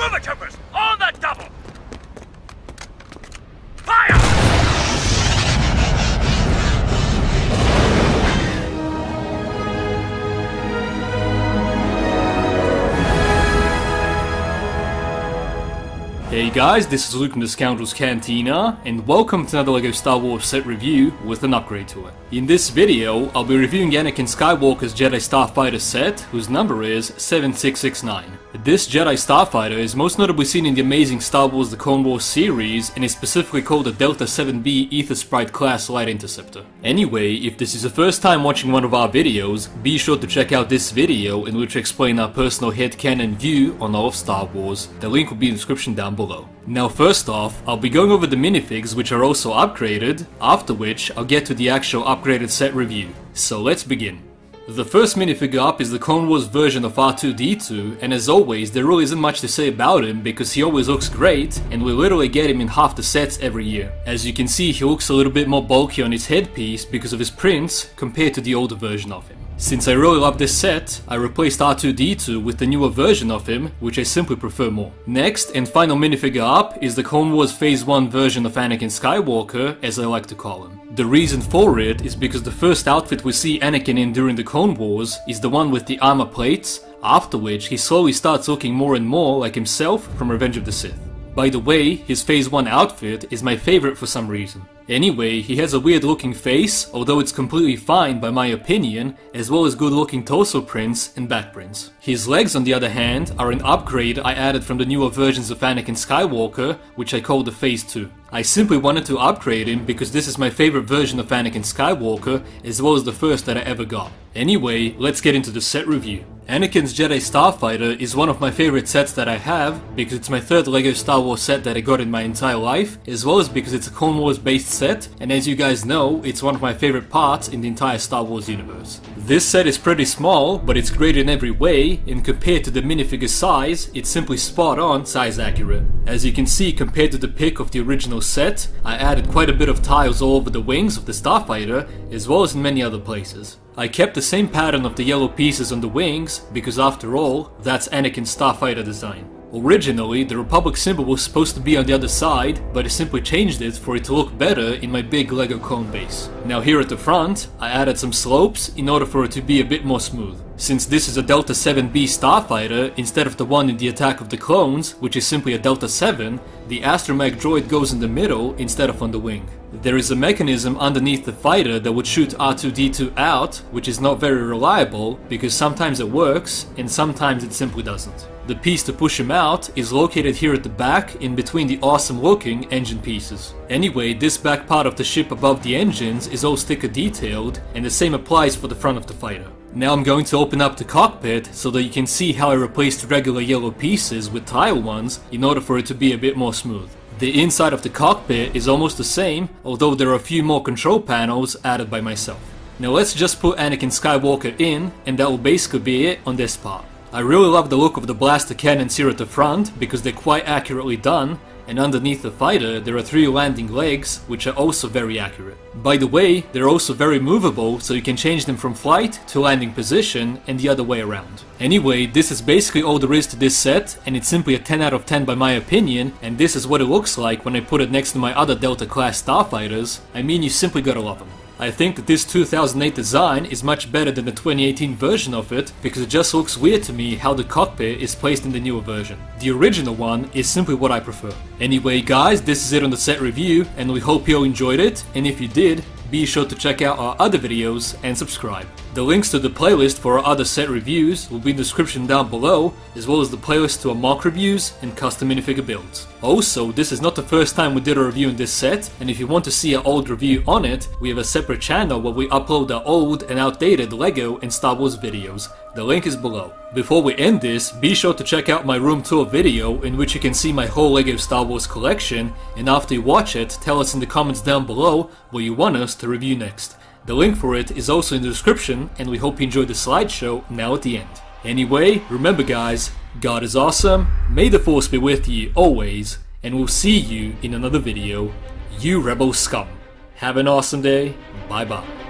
Move it, troopers! On the double! Fire! Hey guys, this is Luke from the Scoundrels Cantina, and welcome to another LEGO Star Wars set review with an upgrade to it. In this video, I'll be reviewing Anakin Skywalker's Jedi Starfighter set, whose number is 7669. This Jedi Starfighter is most notably seen in the amazing Star Wars The Clone Wars series, and is specifically called the Delta 7B Aethersprite-class light interceptor. Anyway, if this is the first time watching one of our videos, be sure to check out this video in which I explain our personal headcanon view on all of Star Wars. The link will be in the description down below. Now first off, I'll be going over the minifigs which are also upgraded, after which I'll get to the actual upgraded set review. So let's begin. The first minifigure up is the Clone Wars version of R2-D2, and as always there really isn't much to say about him because he always looks great and we literally get him in half the sets every year. As you can see, he looks a little bit more bulky on his headpiece because of his prints compared to the older version of him. Since I really love this set, I replaced R2-D2 with the newer version of him, which I simply prefer more. Next and final minifigure up is the Clone Wars Phase 1 version of Anakin Skywalker, as I like to call him. The reason for it is because the first outfit we see Anakin in during the Clone Wars is the one with the armor plates, after which he slowly starts looking more and more like himself from Revenge of the Sith. By the way, his Phase 1 outfit is my favorite for some reason. Anyway, he has a weird looking face, although it's completely fine by my opinion, as well as good looking torso prints and back prints. His legs on the other hand are an upgrade I added from the newer versions of Anakin Skywalker, which I call the Phase 2. I simply wanted to upgrade him because this is my favorite version of Anakin Skywalker, as well as the first that I ever got. Anyway, let's get into the set review. Anakin's Jedi Starfighter is one of my favorite sets that I have, because it's my third LEGO Star Wars set that I got in my entire life, as well as because it's a Clone Wars based set, and as you guys know, it's one of my favorite parts in the entire Star Wars universe. This set is pretty small, but it's great in every way, and compared to the minifigure size, it's simply spot on size accurate. As you can see, compared to the pic of the original set, I added quite a bit of tiles all over the wings of the Starfighter, as well as in many other places. I kept the same pattern of the yellow pieces on the wings, because after all, that's Anakin's Starfighter design. Originally, the Republic symbol was supposed to be on the other side, but I simply changed it for it to look better in my big LEGO clone base. Now here at the front, I added some slopes in order for it to be a bit more smooth. Since this is a Delta 7B Starfighter, instead of the one in the Attack of the Clones, which is simply a Delta 7, the astromech droid goes in the middle instead of on the wing. There is a mechanism underneath the fighter that would shoot R2-D2 out, which is not very reliable, because sometimes it works, and sometimes it simply doesn't. The piece to push him out is located here at the back, in between the awesome looking engine pieces. Anyway, this back part of the ship above the engines is all sticker detailed, and the same applies for the front of the fighter. Now I'm going to open up the cockpit so that you can see how I replaced regular yellow pieces with tile ones in order for it to be a bit more smooth. The inside of the cockpit is almost the same, although there are a few more control panels added by myself. Now let's just put Anakin Skywalker in, and that will basically be it on this part. I really love the look of the blaster cannons here at the front because they're quite accurately done, and underneath the fighter there are 3 landing legs which are also very accurate. By the way, they're also very movable, so you can change them from flight to landing position and the other way around. Anyway, this is basically all there is to this set, and it's simply a 10 out of 10 by my opinion, and this is what it looks like when I put it next to my other Delta class Starfighters. I mean, you simply gotta love them. I think that this 2008 design is much better than the 2018 version of it, because it just looks weird to me how the cockpit is placed in the newer version. The original one is simply what I prefer. Anyway guys, this is it on the set review, and we hope you all enjoyed it, and if you did, be sure to check out our other videos and subscribe. The links to the playlist for our other set reviews will be in the description down below, as well as the playlist to our mock reviews and custom minifigure builds. Also, this is not the first time we did a review in this set, and if you want to see our old review on it, we have a separate channel where we upload our old and outdated LEGO and Star Wars videos. The link is below. Before we end this, be sure to check out my room tour video in which you can see my whole LEGO Star Wars collection, and after you watch it, tell us in the comments down below what you want us to review next. The link for it is also in the description, and we hope you enjoyed the slideshow now at the end. Anyway, remember guys, God is awesome, may the Force be with you always, and we'll see you in another video. You Rebel Scum. Have an awesome day, bye bye.